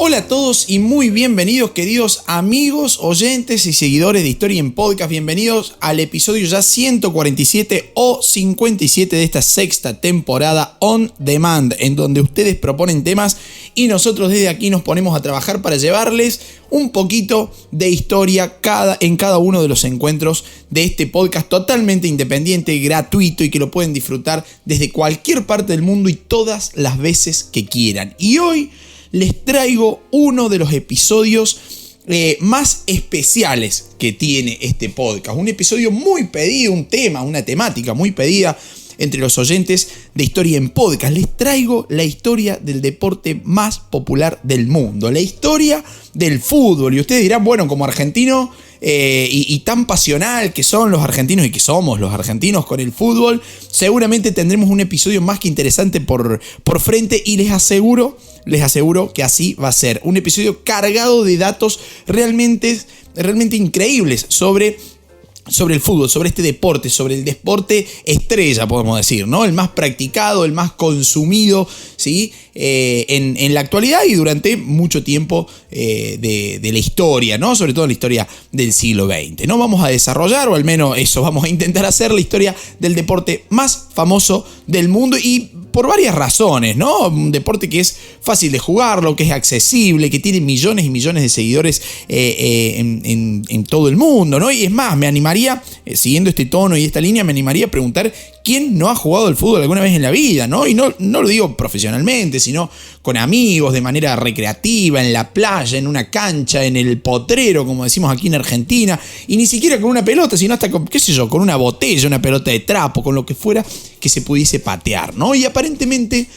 Hola a todos y muy bienvenidos, queridos amigos, oyentes y seguidores de Historia en Podcast. Bienvenidos al episodio ya 147 o 57 de esta sexta temporada On Demand, en donde ustedes proponen temas y nosotros desde aquí nos ponemos a trabajar para llevarles un poquito de historia en cada uno de los encuentros de este podcast totalmente independiente, gratuito y que lo pueden disfrutar desde cualquier parte del mundo y todas las veces que quieran. Y hoy les traigo uno de los episodios más especiales que tiene este podcast. Un episodio muy pedido, una temática muy pedida entre los oyentes de Historia en Podcast. Les traigo la historia del deporte más popular del mundo, la historia del fútbol. Y ustedes dirán, bueno, como argentino y tan pasional que son los argentinos y que somos los argentinos con el fútbol, seguramente tendremos un episodio más que interesante por frente y les aseguro que así va a ser. Un episodio cargado de datos realmente increíbles sobre el fútbol, sobre este deporte, sobre el deporte estrella, podemos decir, ¿no? El más practicado, el más consumido, ¿sí? En la actualidad y durante mucho tiempo de la historia, ¿no? Sobre todo en la historia del siglo XX. No vamos a desarrollar, o al menos eso vamos a intentar hacer, la historia del deporte más famoso del mundo y por varias razones, ¿no? Un deporte que es fácil de jugarlo, que es accesible, que tiene millones y millones de seguidores en todo el mundo, ¿no? Y es más, me animaría, siguiendo este tono y esta línea, me animaría a preguntar quién no ha jugado al fútbol alguna vez en la vida, ¿no? Y no lo digo profesionalmente, sino con amigos, de manera recreativa, en la playa, en una cancha, en el potrero, como decimos aquí en Argentina, y ni siquiera con una pelota, sino hasta con, qué sé yo, con una botella, una pelota de trapo, con lo que fuera que se pudiese patear, ¿no? Y aparentemente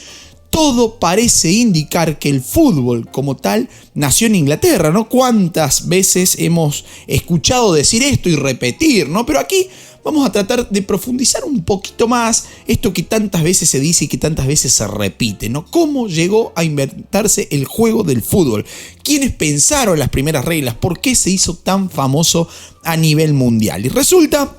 todo parece indicar que el fútbol como tal nació en Inglaterra, ¿no? ¿Cuántas veces hemos escuchado decir esto y repetir, ¿no? Pero aquí vamos a tratar de profundizar un poquito más esto que tantas veces se dice y que tantas veces se repite, ¿no? ¿Cómo llegó a inventarse el juego del fútbol? ¿Quiénes pensaron las primeras reglas? ¿Por qué se hizo tan famoso a nivel mundial? Y resulta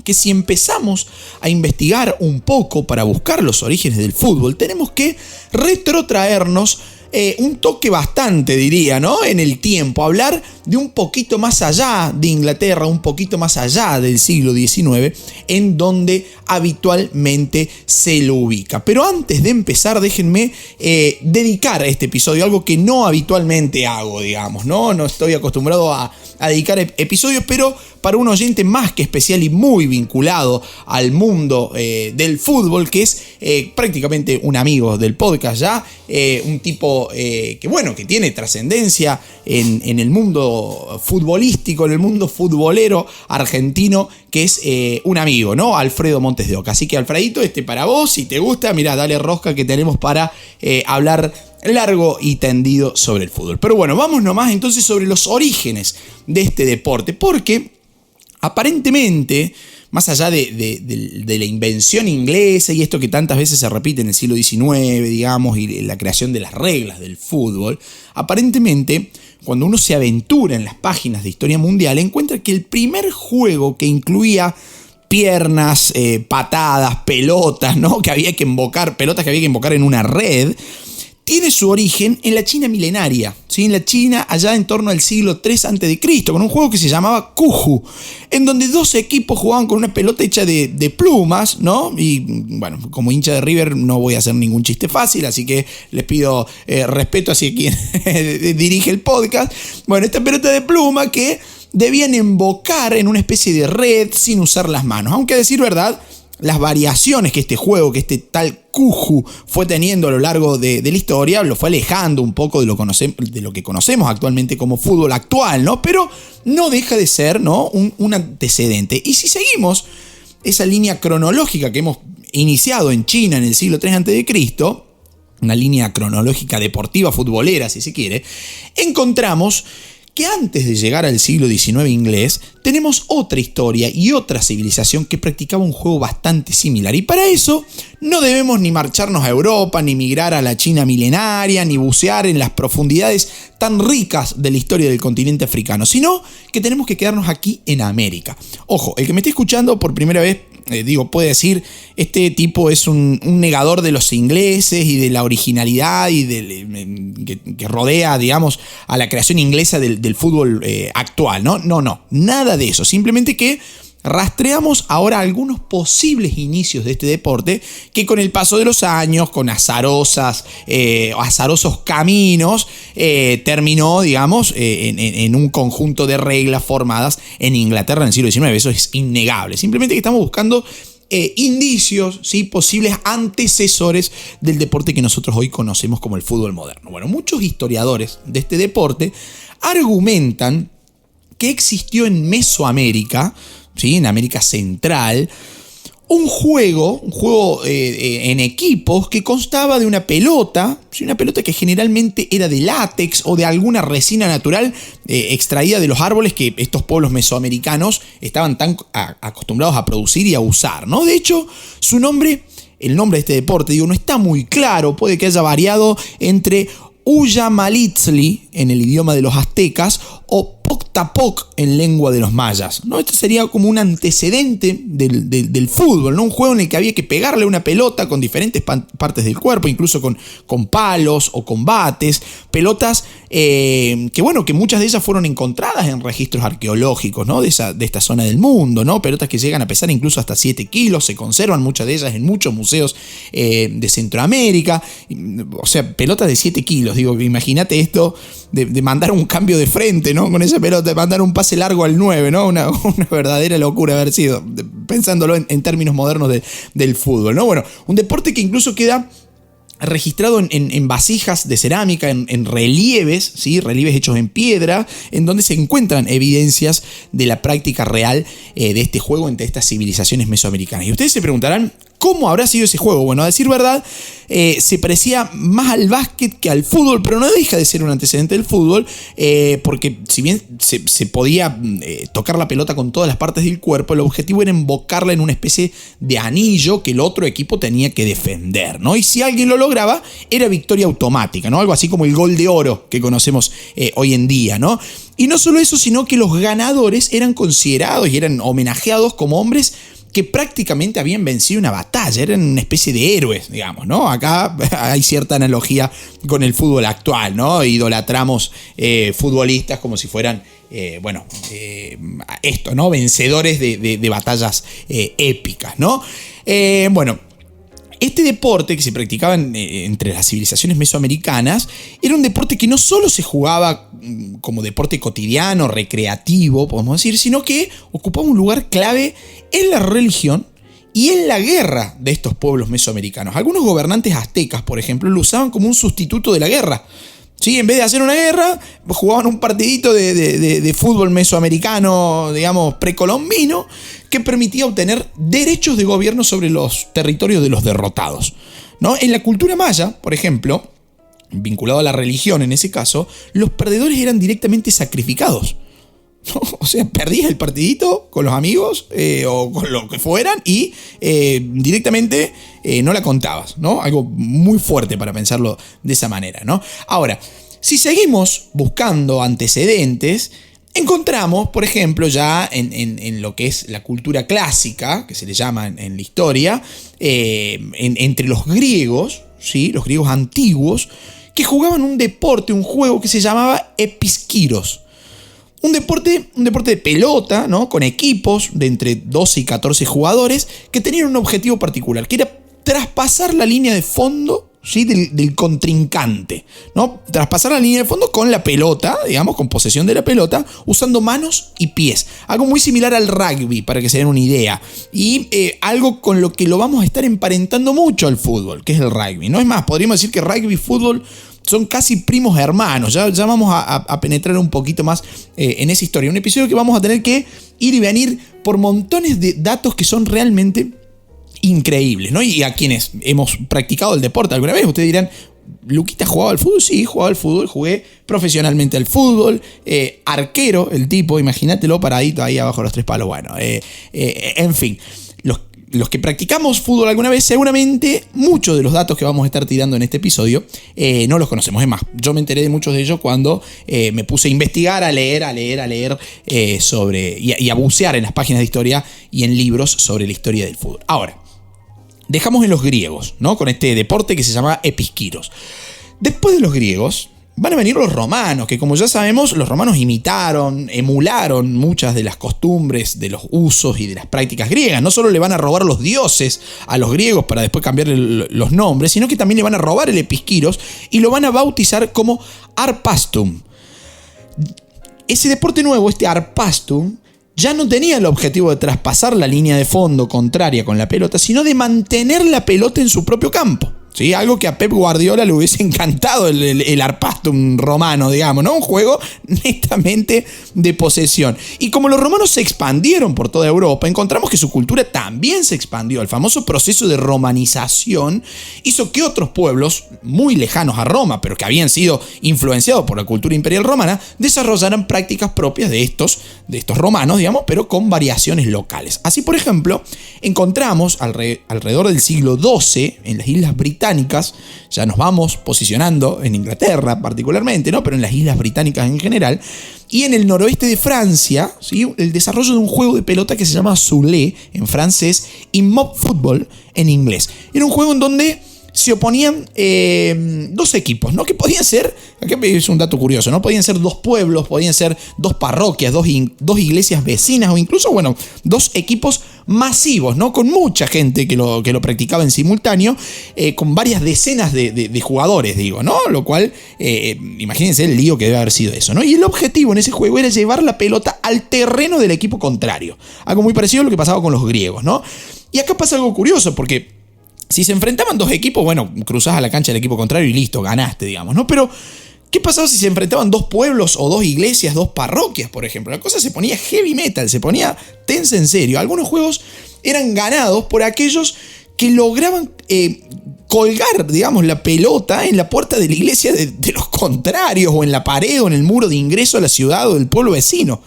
que si empezamos a investigar un poco para buscar los orígenes del fútbol, tenemos que retrotraernos un toque bastante, diría, ¿no? En el tiempo, hablar de un poquito más allá de Inglaterra, un poquito más allá del siglo XIX, en donde habitualmente se lo ubica. Pero antes de empezar, déjenme dedicar a este episodio algo que no habitualmente hago, digamos, ¿no? No estoy acostumbrado a dedicar episodios, pero para un oyente más que especial y muy vinculado al mundo del fútbol, que es prácticamente un amigo del podcast ya, un tipo que tiene trascendencia en el mundo futbolístico, en el mundo futbolero argentino, que es un amigo, ¿no? Alfredo Montes de Oca. Así que, Alfredito, para vos, si te gusta, mirá, dale rosca que tenemos para hablar largo y tendido sobre el fútbol. Pero bueno, vamos nomás entonces sobre los orígenes de este deporte, porque aparentemente, más allá de la invención inglesa y esto que tantas veces se repite en el siglo XIX, digamos, y la creación de las reglas del fútbol, aparentemente, cuando uno se aventura en las páginas de historia mundial, encuentra que el primer juego que incluía piernas, patadas, pelotas, ¿no? Pelotas que había que invocar en una red, tiene su origen en la China milenaria, ¿sí? En la China allá en torno al siglo III a.C., con un juego que se llamaba Cuju, en donde dos equipos jugaban con una pelota hecha de plumas, ¿no? Y bueno, como hincha de River no voy a hacer ningún chiste fácil, así que les pido respeto hacia quien dirige el podcast. Bueno, esta pelota de pluma que debían invocar en una especie de red sin usar las manos, aunque a decir verdad, las variaciones que este juego, que este tal Cuju fue teniendo a lo largo de la historia, lo fue alejando un poco de lo que conocemos actualmente como fútbol actual, ¿no? Pero no deja de ser, ¿no? un antecedente. Y si seguimos esa línea cronológica que hemos iniciado en China en el siglo III a.C., una línea cronológica deportiva, futbolera, si se quiere, encontramos que antes de llegar al siglo XIX inglés, tenemos otra historia y otra civilización que practicaba un juego bastante similar. Y para eso no debemos ni marcharnos a Europa, ni migrar a la China milenaria, ni bucear en las profundidades tan ricas de la historia del continente africano, sino que tenemos que quedarnos aquí en América. Ojo, el que me esté escuchando por primera vez puede decir, este tipo es un negador de los ingleses y de la originalidad y que rodea, digamos, a la creación inglesa del fútbol actual, ¿no? No, nada de eso. Simplemente que rastreamos ahora algunos posibles inicios de este deporte que con el paso de los años, con azarosos caminos, terminó, digamos, en un conjunto de reglas formadas en Inglaterra en el siglo XIX. Eso es innegable. Simplemente que estamos buscando indicios, ¿sí?, posibles antecesores del deporte que nosotros hoy conocemos como el fútbol moderno. Bueno, muchos historiadores de este deporte argumentan que existió en Mesoamérica, ¿sí?, en América Central, un juego en equipos que constaba de una pelota, ¿sí?, una pelota que generalmente era de látex o de alguna resina natural extraída de los árboles que estos pueblos mesoamericanos estaban tan acostumbrados a producir y a usar, ¿no? De hecho, el nombre de este deporte, no está muy claro, puede que haya variado entre Uyamalitzli en el idioma de los aztecas o Poctapoc en lengua de los mayas, ¿no? Esto sería como un antecedente del fútbol, ¿no? Un juego en el que había que pegarle una pelota con diferentes partes del cuerpo, incluso con palos o con bates, pelotas que muchas de ellas fueron encontradas en registros arqueológicos, ¿no?, de esta zona del mundo, ¿no? Pelotas que llegan a pesar incluso hasta 7 kilos, se conservan muchas de ellas en muchos museos de Centroamérica, o sea, pelotas de 7 kilos, imagínate esto de mandar un cambio de frente, ¿no?, con esa pelota, de mandar un pase largo al 9, ¿no? Una verdadera locura haber sido, pensándolo en términos modernos del fútbol, ¿no? Bueno, un deporte que incluso queda registrado en vasijas de cerámica, en relieves, ¿sí?, relieves hechos en piedra, en donde se encuentran evidencias de la práctica real de este juego entre estas civilizaciones mesoamericanas. Y ustedes se preguntarán, ¿cómo habrá sido ese juego? Bueno, a decir verdad, se parecía más al básquet que al fútbol, pero no deja de ser un antecedente del fútbol, porque si bien se podía tocar la pelota con todas las partes del cuerpo, el objetivo era embocarla en una especie de anillo que el otro equipo tenía que defender, ¿no? Y si alguien lo lograba, era victoria automática, ¿no? Algo así como el gol de oro que conocemos hoy en día, ¿no? Y no solo eso, sino que los ganadores eran considerados y eran homenajeados como hombres que prácticamente habían vencido una batalla, eran una especie de héroes, digamos, ¿no? Acá hay cierta analogía con el fútbol actual, ¿no? Idolatramos futbolistas como si fueran, ¿no?, vencedores de batallas épicas, ¿no? Este deporte que se practicaba entre las civilizaciones mesoamericanas era un deporte que no solo se jugaba como deporte cotidiano, recreativo, podemos decir, sino que ocupaba un lugar clave en la religión y en la guerra de estos pueblos mesoamericanos. Algunos gobernantes aztecas, por ejemplo, lo usaban como un sustituto de la guerra. ¿Sí? En vez de hacer una guerra, jugaban un partidito de fútbol mesoamericano, digamos, precolombino, que permitía obtener derechos de gobierno sobre los territorios de los derrotados, ¿no? En la cultura maya, por ejemplo, vinculado a la religión en ese caso, los perdedores eran directamente sacrificados, ¿no? O sea, perdías el partidito con los amigos o con lo que fueran y directamente no la contabas, ¿no? Algo muy fuerte para pensarlo de esa manera, ¿no? Ahora, si seguimos buscando antecedentes, encontramos, por ejemplo, ya en lo que es la cultura clásica, que se le llama en la historia, entre los griegos, ¿sí?, los griegos antiguos, que jugaban un juego que se llamaba episkiros. Un deporte de pelota, ¿no?, con equipos de entre 12 y 14 jugadores que tenían un objetivo particular, que era traspasar la línea de fondo, ¿sí?, del contrincante, ¿no? Traspasar la línea de fondo con la pelota, digamos, con posesión de la pelota, usando manos y pies. Algo muy similar al rugby, para que se den una idea. Y algo con lo que lo vamos a estar emparentando mucho al fútbol, que es el rugby, ¿no? Es más, podríamos decir que rugby y fútbol son casi primos hermanos. Ya vamos a penetrar un poquito más en esa historia. Un episodio que vamos a tener que ir y venir por montones de datos que son realmente increíbles, ¿no? Y a quienes hemos practicado el deporte alguna vez, ustedes dirán, ¿Luquita jugaba al fútbol? Sí, jugaba al fútbol, jugué profesionalmente al fútbol, arquero el tipo, imagínatelo paradito ahí abajo de los 3 palos. Bueno, en fin, los que practicamos fútbol alguna vez, seguramente muchos de los datos que vamos a estar tirando en este episodio no los conocemos. Es más, yo me enteré de muchos de ellos cuando me puse a investigar, a leer sobre y a bucear en las páginas de historia y en libros sobre la historia del fútbol. Ahora, dejamos en los griegos, ¿no? Con este deporte que se llama episkiros. Después de los griegos van a venir los romanos, que como ya sabemos, los romanos emularon muchas de las costumbres, de los usos y de las prácticas griegas. No solo le van a robar los dioses a los griegos para después cambiarle los nombres, sino que también le van a robar el episkiros y lo van a bautizar como arpastum. Ese deporte nuevo, este arpastum, ya no tenía el objetivo de traspasar la línea de fondo contraria con la pelota, sino de mantener la pelota en su propio campo. ¿Sí? Algo que a Pep Guardiola le hubiese encantado el arpastum romano, digamos, ¿no? Un juego netamente de posesión. Y como los romanos se expandieron por toda Europa, encontramos que su cultura también se expandió. El famoso proceso de romanización hizo que otros pueblos muy lejanos a Roma, pero que habían sido influenciados por la cultura imperial romana, desarrollaran prácticas propias de estos romanos, digamos, pero con variaciones locales. Así, por ejemplo, encontramos alrededor del siglo XII en las Islas Británicas, ya nos vamos posicionando en Inglaterra particularmente, ¿no? Pero en las Islas Británicas en general, y en el noroeste de Francia, ¿sí? El desarrollo de un juego de pelota que se llama Soulé en francés y Mob Football en inglés. Era un juego en donde se oponían dos equipos, ¿no? Que podían ser, aquí es un dato curioso, ¿no? Podían ser dos pueblos, podían ser dos parroquias, dos iglesias vecinas o incluso, bueno, dos equipos masivos, ¿no? Con mucha gente que lo practicaba en simultáneo, con varias decenas de jugadores, digo, ¿no? Lo cual, imagínense el lío que debe haber sido eso, ¿no? Y el objetivo en ese juego era llevar la pelota al terreno del equipo contrario. Algo muy parecido a lo que pasaba con los griegos, ¿no? Y acá pasa algo curioso, porque si se enfrentaban dos equipos, bueno, cruzás a la cancha del equipo contrario y listo, ganaste, digamos, ¿no? Pero ¿qué pasaba si se enfrentaban dos pueblos o dos iglesias, dos parroquias, por ejemplo? La cosa se ponía heavy metal, se ponía tensa en serio. Algunos juegos eran ganados por aquellos que lograban colgar, digamos, la pelota en la puerta de la iglesia de los contrarios, o en la pared o en el muro de ingreso a la ciudad o del pueblo vecino.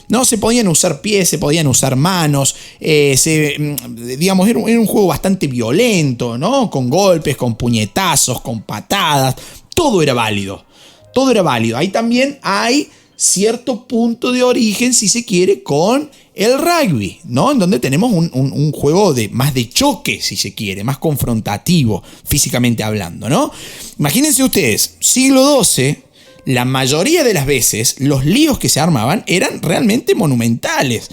No, se podían usar pies, se podían usar manos, digamos, era un juego bastante violento, ¿no? Con golpes, con puñetazos, con patadas, todo era válido. Todo era válido. Ahí también hay cierto punto de origen, si se quiere, con el rugby, ¿no? En donde tenemos un juego más de choque, si se quiere, más confrontativo, físicamente hablando, ¿no? Imagínense ustedes, siglo XII, la mayoría de las veces los líos que se armaban eran realmente monumentales.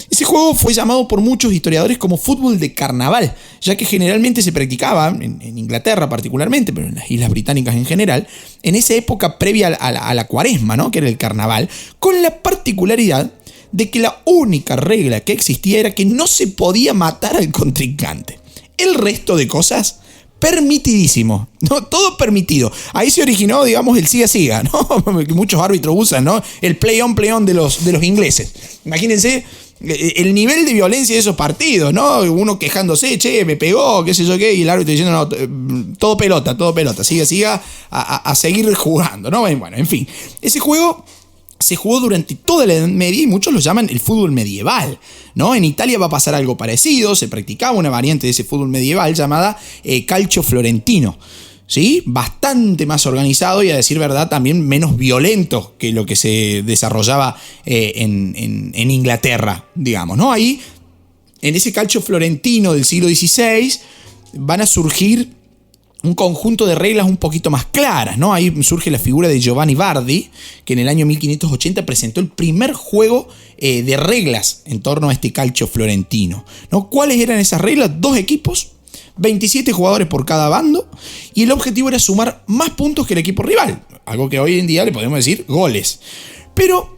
Ese juego fue llamado por muchos historiadores como fútbol de carnaval, ya que generalmente se practicaba, en Inglaterra particularmente, pero en las Islas Británicas en general, en esa época previa a la cuaresma, ¿no? Que era el carnaval, con la particularidad de que la única regla que existía era que no se podía matar al contrincante. El resto de cosas, permitidísimo, ¿no? Todo permitido. Ahí se originó, digamos, el siga-siga, ¿no? Que muchos árbitros usan, ¿no? El play-on de los ingleses. Imagínense el nivel de violencia de esos partidos, ¿no? Uno quejándose, che, me pegó, qué sé yo qué, y el árbitro diciendo, no, todo pelota, siga a seguir jugando, ¿no? Bueno, en fin, ese juego se jugó durante toda la Edad Media y muchos lo llaman el fútbol medieval, ¿no? En Italia va a pasar algo parecido, se practicaba una variante de ese fútbol medieval llamada calcio florentino, ¿sí? Bastante más organizado y, a decir verdad, también menos violento que lo que se desarrollaba en Inglaterra, digamos, ¿no? Ahí, en ese calcio florentino del siglo XVI, van a surgir un conjunto de reglas un poquito más claras, ¿no? Ahí surge la figura de Giovanni Bardi, que en el año 1580 presentó el primer juego de reglas en torno a este calcio florentino, ¿no? ¿Cuáles eran esas reglas? 2 equipos, 27 jugadores por cada bando, y el objetivo era sumar más puntos que el equipo rival, algo que hoy en día le podemos decir goles. Pero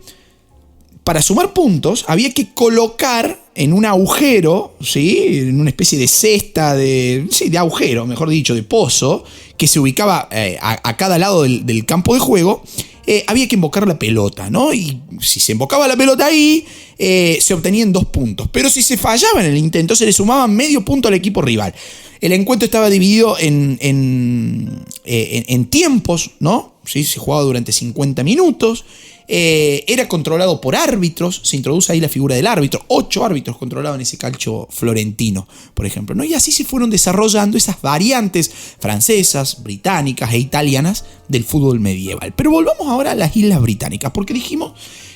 para sumar puntos había que colocar en un agujero, ¿sí? En una especie de cesta, de agujero, mejor dicho, de pozo, que se ubicaba a cada lado del campo de juego, había que invocar la pelota, ¿no? Y si se invocaba la pelota ahí, se obtenían 2 puntos. Pero si se fallaba en el intento, se le sumaban medio punto al equipo rival. El encuentro estaba dividido en tiempos, ¿no? ¿Sí? Se jugaba durante 50 minutos. era controlado por árbitros, se introduce ahí la figura del árbitro, 8 árbitros controlaban ese calcio florentino, por ejemplo, ¿no? Y así se fueron desarrollando esas variantes francesas, británicas e italianas del fútbol medieval. Pero volvamos ahora a las Islas Británicas, porque dijimos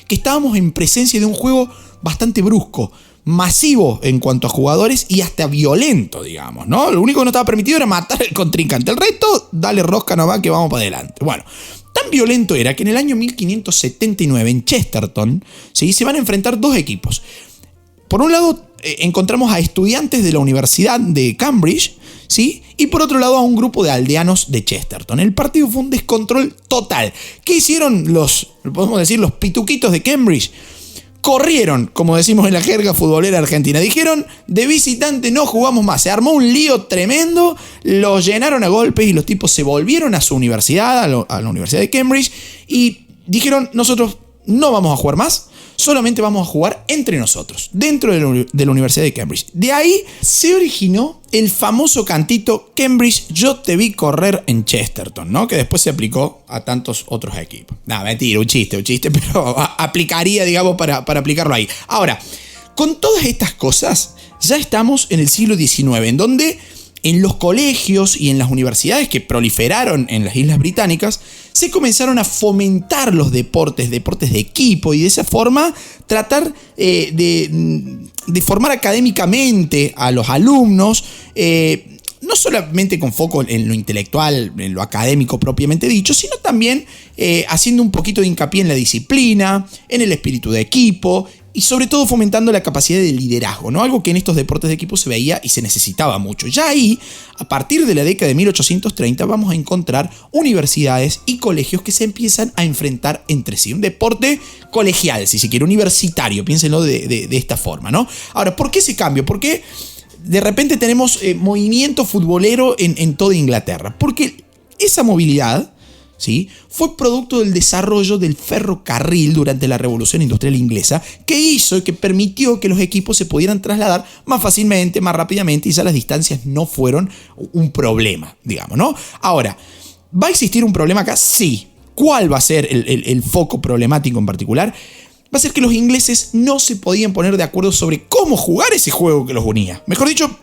que estábamos en presencia de un juego bastante brusco, masivo en cuanto a jugadores y hasta violento, digamos, ¿no? Lo único que no estaba permitido era matar al contrincante. El resto, dale rosca nomás que vamos para adelante. Bueno, tan violento era que en el año 1579 en Chesterton, ¿sí?, se van a enfrentar dos equipos. Por un lado, encontramos a estudiantes de la Universidad de Cambridge, ¿sí?, y por otro lado a un grupo de aldeanos de Chesterton. El partido fue un descontrol total. ¿Qué hicieron podemos decir, los pituquitos de Cambridge? Corrieron, como decimos en la jerga futbolera argentina. Dijeron, de visitante no jugamos más. Se armó un lío tremendo, los llenaron a golpes y los tipos se volvieron a su universidad, a la Universidad de Cambridge, y dijeron, nosotros no vamos a jugar más, solamente vamos a jugar entre nosotros, dentro de la Universidad de Cambridge. De ahí se originó el famoso cantito Cambridge, yo te vi correr en Chesterton, ¿no? Que después se aplicó a tantos otros equipos. Nada, mentira, un chiste, pero aplicaría, digamos, para aplicarlo ahí. Ahora, con todas estas cosas, ya estamos en el siglo XIX, en donde en los colegios y en las universidades que proliferaron en las Islas Británicas, se comenzaron a fomentar los deportes de equipo, y de esa forma tratar de formar académicamente a los alumnos, no solamente con foco en lo intelectual, en lo académico propiamente dicho, sino también haciendo un poquito de hincapié en la disciplina, en el espíritu de equipo, y sobre todo fomentando la capacidad de liderazgo, ¿no? Algo que en estos deportes de equipo se veía y se necesitaba mucho. Ya ahí, a partir de la década de 1830, vamos a encontrar universidades y colegios que se empiezan a enfrentar entre sí. Un deporte colegial, si se quiere, universitario, piénsenlo de esta forma, ¿no? Ahora, ¿por qué ese cambio? ¿Por qué de repente tenemos movimiento futbolero en toda Inglaterra? Porque esa movilidad, ¿sí?, fue producto del desarrollo del ferrocarril durante la Revolución Industrial Inglesa, que hizo y que permitió que los equipos se pudieran trasladar más fácilmente, más rápidamente, y ya las distancias no fueron un problema, digamos, ¿no? Ahora, ¿va a existir un problema acá? Sí. ¿Cuál va a ser el foco problemático en particular? Va a ser que los ingleses no se podían poner de acuerdo sobre cómo jugar ese juego que los unía. Mejor dicho,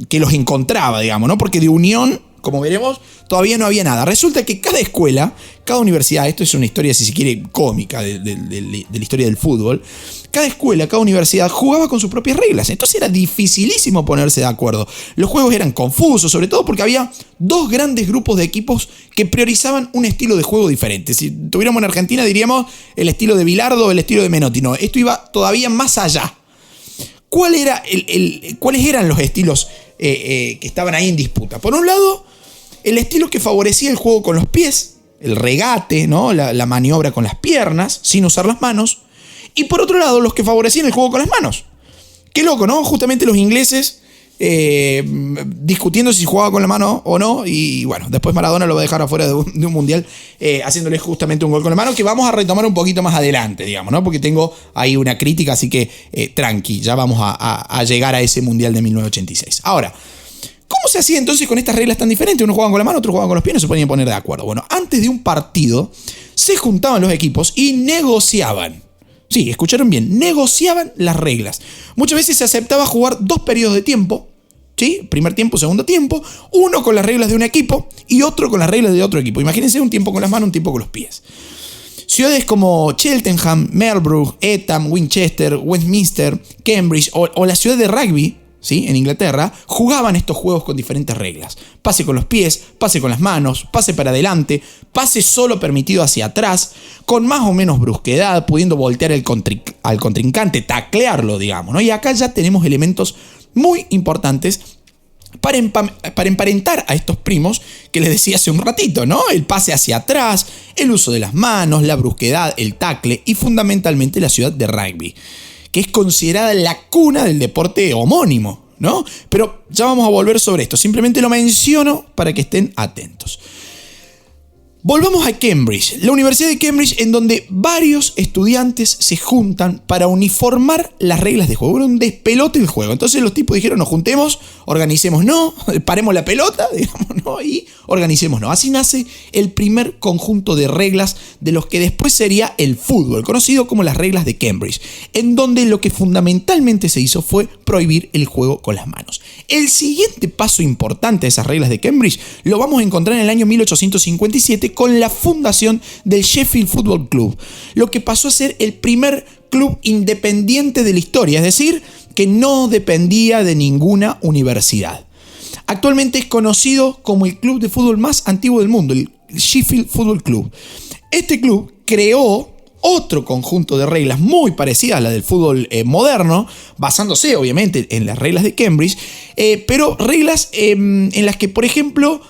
que los encontraba, digamos, ¿no? Porque de unión, como veremos, todavía no había nada. Resulta que cada escuela, cada universidad, esto es una historia, si se quiere, cómica de la historia del fútbol, cada escuela, cada universidad jugaba con sus propias reglas. Entonces era dificilísimo ponerse de acuerdo. Los juegos eran confusos, sobre todo porque había dos grandes grupos de equipos que priorizaban un estilo de juego diferente. Si tuviéramos en Argentina, diríamos el estilo de Bilardo o el estilo de Menotti. No, esto iba todavía más allá. ¿Cuáles eran los estilos que estaban ahí en disputa? Por un lado, el estilo que favorecía el juego con los pies, el regate, ¿no?, la maniobra con las piernas, sin usar las manos. Y por otro lado, los que favorecían el juego con las manos. Qué loco, ¿no? Justamente los ingleses discutiendo si jugaba con la mano o no. Y bueno, después Maradona lo va a dejar afuera de un mundial, haciéndole justamente un gol con la mano, que vamos a retomar un poquito más adelante, digamos, ¿no? Porque tengo ahí una crítica, así que tranqui, ya vamos a llegar a ese mundial de 1986. Ahora, ¿cómo se hacía entonces con estas reglas tan diferentes? Unos jugaban con la mano, otros jugaban con los pies, no se podían poner de acuerdo. Bueno, antes de un partido se juntaban los equipos y negociaban. Sí, escucharon bien, negociaban las reglas. Muchas veces se aceptaba jugar 2 periodos de tiempo, ¿sí? Primer tiempo, segundo tiempo, uno con las reglas de un equipo y otro con las reglas de otro equipo. Imagínense, un tiempo con las manos, un tiempo con los pies. Ciudades como Cheltenham, Melbourne, Etham, Winchester, Westminster, Cambridge o la ciudad de Rugby, ¿sí?, en Inglaterra, jugaban estos juegos con diferentes reglas. Pase con los pies, pase con las manos, pase para adelante, pase solo permitido hacia atrás, con más o menos brusquedad, pudiendo voltear al contrincante, taclearlo, digamos, ¿no? Y acá ya tenemos elementos muy importantes para emparentar a estos primos que les decía hace un ratito, ¿no? El pase hacia atrás, el uso de las manos, la brusquedad, el tackle y fundamentalmente la ciudad de Rugby, que es considerada la cuna del deporte homónimo, ¿no? Pero ya vamos a volver sobre esto, simplemente lo menciono para que estén atentos. Volvamos a Cambridge, la Universidad de Cambridge, en donde varios estudiantes se juntan para uniformar las reglas de juego. Era un despelote el juego. Entonces los tipos dijeron, nos juntemos, organicemos, no, paremos la pelota, digamos, ¿no?, y organicémonos. Así nace el primer conjunto de reglas de los que después sería el fútbol, conocido como las reglas de Cambridge, en donde lo que fundamentalmente se hizo fue prohibir el juego con las manos. El siguiente paso importante de esas reglas de Cambridge lo vamos a encontrar en el año 1857 con la fundación del Sheffield Football Club, lo que pasó a ser el primer club independiente de la historia, es decir, que no dependía de ninguna universidad. Actualmente es conocido como el club de fútbol más antiguo del mundo, el Sheffield Football Club. Este club creó otro conjunto de reglas muy parecidas a la del fútbol moderno, basándose obviamente en las reglas de Cambridge, pero reglas en las que, por ejemplo,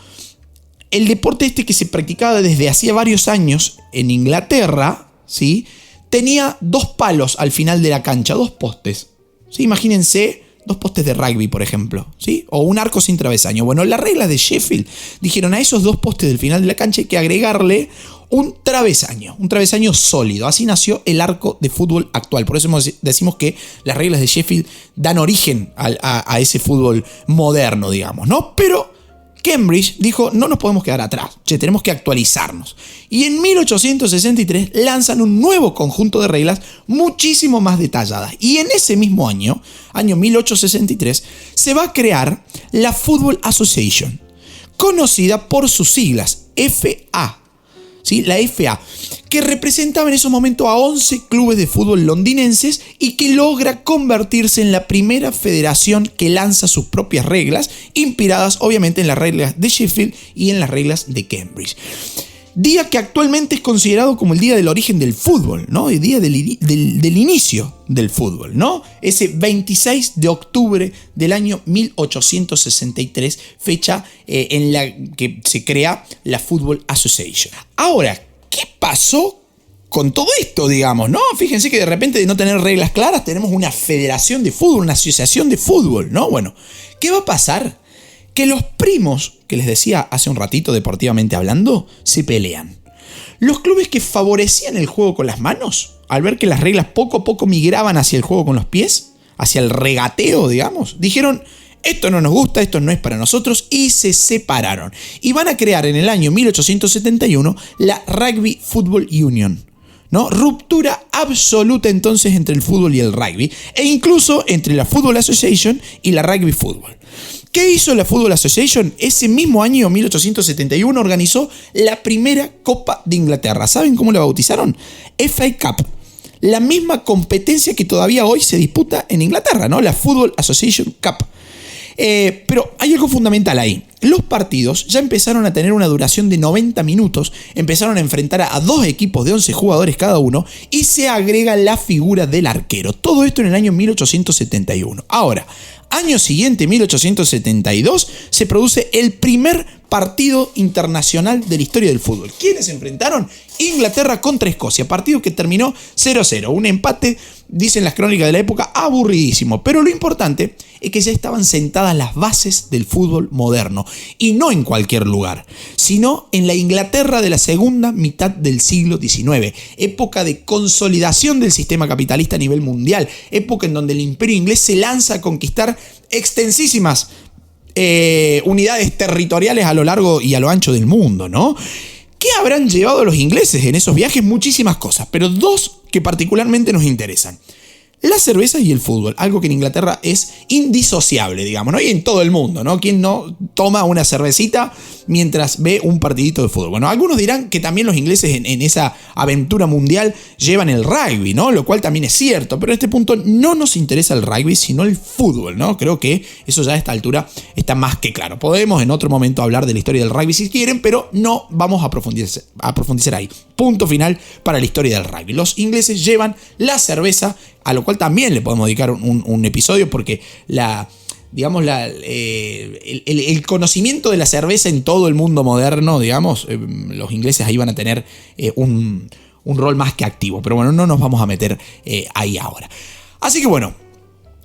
el deporte este que se practicaba desde hacía varios años en Inglaterra, ¿sí?, tenía 2 palos al final de la cancha, 2 postes. ¿Sí? Imagínense 2 postes de rugby, por ejemplo, ¿sí? O un arco sin travesaño. Bueno, las reglas de Sheffield dijeron a esos 2 postes del final de la cancha hay que agregarle un travesaño sólido. Así nació el arco de fútbol actual. Por eso decimos que las reglas de Sheffield dan origen a ese fútbol moderno, digamos, ¿no? Pero Cambridge dijo, no nos podemos quedar atrás, tenemos que actualizarnos. Y en 1863 lanzan un nuevo conjunto de reglas muchísimo más detalladas. Y en ese mismo año 1863, se va a crear la Football Association, conocida por sus siglas, FA. ¿Sí? La FA, que representaba en esos momentos a 11 clubes de fútbol londinenses y que logra convertirse en la primera federación que lanza sus propias reglas, inspiradas obviamente en las reglas de Sheffield y en las reglas de Cambridge. Día que actualmente es considerado como el día del origen del fútbol, ¿no? El día del inicio del fútbol, ¿no? Ese 26 de octubre del año 1863, fecha en la que se crea la Football Association. Ahora, ¿qué pasó con todo esto, digamos, no? Fíjense que de repente, de no tener reglas claras, tenemos una federación de fútbol, una asociación de fútbol, ¿no? Bueno, ¿qué va a pasar? Que los primos, que les decía hace un ratito deportivamente hablando, se pelean. Los clubes que favorecían el juego con las manos, al ver que las reglas poco a poco migraban hacia el juego con los pies, hacia el regateo, digamos, dijeron, esto no nos gusta, esto no es para nosotros, y se separaron. Y van a crear en el año 1871 la Rugby Football Union, ¿no? Ruptura absoluta entonces entre el fútbol y el rugby, e incluso entre la Football Association y la Rugby Football. ¿Qué hizo la Football Association? Ese mismo año, 1871, organizó la primera Copa de Inglaterra. ¿Saben cómo la bautizaron? FA Cup. La misma competencia que todavía hoy se disputa en Inglaterra, ¿no? La Football Association Cup. Pero hay algo fundamental ahí. Los partidos ya empezaron a tener una duración de 90 minutos, empezaron a enfrentar a 2 equipos de 11 jugadores cada uno y se agrega la figura del arquero. Todo esto en el año 1871. Ahora, año siguiente, 1872, se produce el primer partido internacional de la historia del fútbol. ¿Quiénes se enfrentaron? Inglaterra contra Escocia, partido que terminó 0-0, un empate, dicen las crónicas de la época, aburridísimo, pero lo importante es que ya estaban sentadas las bases del fútbol moderno, y no en cualquier lugar, sino en la Inglaterra de la segunda mitad del siglo XIX, época de consolidación del sistema capitalista a nivel mundial, época en donde el imperio inglés se lanza a conquistar extensísimas unidades territoriales a lo largo y a lo ancho del mundo, ¿no? ¿Qué habrán llevado los ingleses en esos viajes? Muchísimas cosas, pero 2 que particularmente nos interesan. La cerveza y el fútbol, algo que en Inglaterra es indisociable, digamos, ¿no? Y en todo el mundo, ¿no? ¿Quién no toma una cervecita mientras ve un partidito de fútbol? Bueno, algunos dirán que también los ingleses en esa aventura mundial llevan el rugby, ¿no? Lo cual también es cierto, pero en este punto no nos interesa el rugby, sino el fútbol, ¿no? Creo que eso ya a esta altura está más que claro. Podemos en otro momento hablar de la historia del rugby si quieren, pero no vamos a profundizar ahí. Punto final para la historia del rugby. Los ingleses llevan la cerveza, a lo cual también le podemos dedicar un episodio porque el conocimiento de la cerveza en todo el mundo moderno, digamos, los ingleses ahí van a tener un rol más que activo. Pero bueno, no nos vamos a meter ahí ahora. Así que bueno,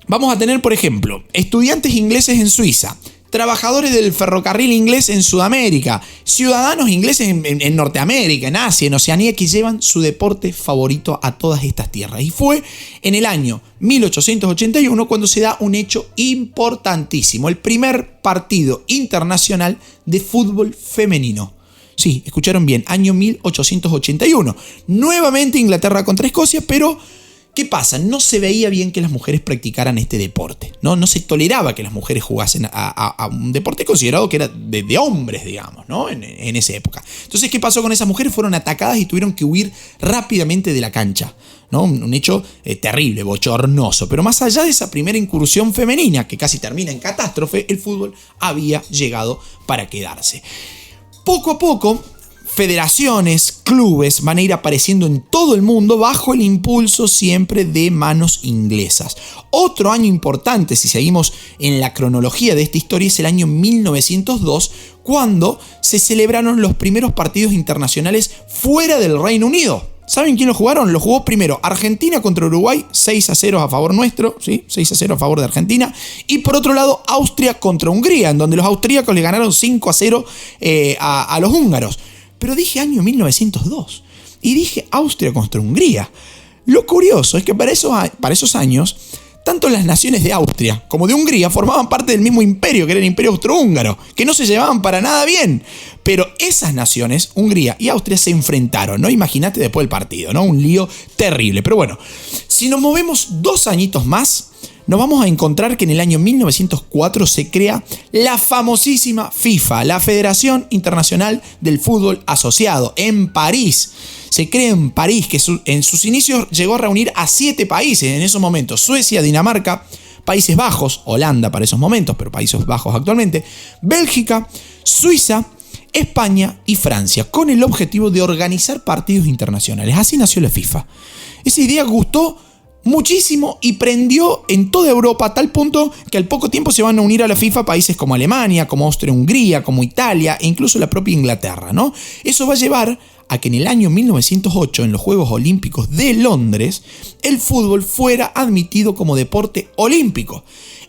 vamos a tener, por ejemplo, estudiantes ingleses en Suiza, trabajadores del ferrocarril inglés en Sudamérica, ciudadanos ingleses en Norteamérica, en Asia, en Oceanía, que llevan su deporte favorito a todas estas tierras. Y fue en el año 1881 cuando se da un hecho importantísimo, el primer partido internacional de fútbol femenino. Sí, escucharon bien, año 1881. Nuevamente Inglaterra contra Escocia, pero ¿qué pasa? No se veía bien que las mujeres practicaran este deporte, ¿no? No se toleraba que las mujeres jugasen a un deporte considerado que era de hombres, digamos, ¿no? En esa época. Entonces, ¿qué pasó con esas mujeres? Fueron atacadas y tuvieron que huir rápidamente de la cancha, ¿no? Un hecho terrible, bochornoso. Pero más allá de esa primera incursión femenina, que casi termina en catástrofe, el fútbol había llegado para quedarse. Poco a poco, federaciones, clubes van a ir apareciendo en todo el mundo bajo el impulso siempre de manos inglesas. Otro año importante, si seguimos en la cronología de esta historia, es el año 1902, cuando se celebraron los primeros partidos internacionales fuera del Reino Unido. ¿Saben quién lo jugaron? Lo jugó primero Argentina contra Uruguay, 6-0 a favor nuestro, ¿sí? 6-0 a favor de Argentina. Y por otro lado, Austria contra Hungría, en donde los austríacos le ganaron 5-0 a los húngaros. Pero dije año 1902 y dije Austria contra Hungría. Lo curioso es que para esos años, tanto las naciones de Austria como de Hungría formaban parte del mismo imperio, que era el imperio austrohúngaro, que no se llevaban para nada bien. Pero esas naciones, Hungría y Austria, se enfrentaron, ¿no? Imagínate después del partido, ¿no? Un lío terrible. Pero bueno, si nos movemos 2 añitos más, nos vamos a encontrar que en el año 1904 se crea la famosísima FIFA, la Federación Internacional del Fútbol Asociado, en París. Se crea en París, que en sus inicios llegó a reunir a 7 países en esos momentos: Suecia, Dinamarca, Países Bajos, Holanda para esos momentos, pero Países Bajos actualmente, Bélgica, Suiza, España y Francia, con el objetivo de organizar partidos internacionales. Así nació la FIFA. Esa idea gustó muchísimo y prendió en toda Europa, a tal punto que al poco tiempo se van a unir a la FIFA países como Alemania, como Austria-Hungría, como Italia e incluso la propia Inglaterra, ¿no? Eso va a llevar a que en el año 1908, en los Juegos Olímpicos de Londres, el fútbol fuera admitido como deporte olímpico,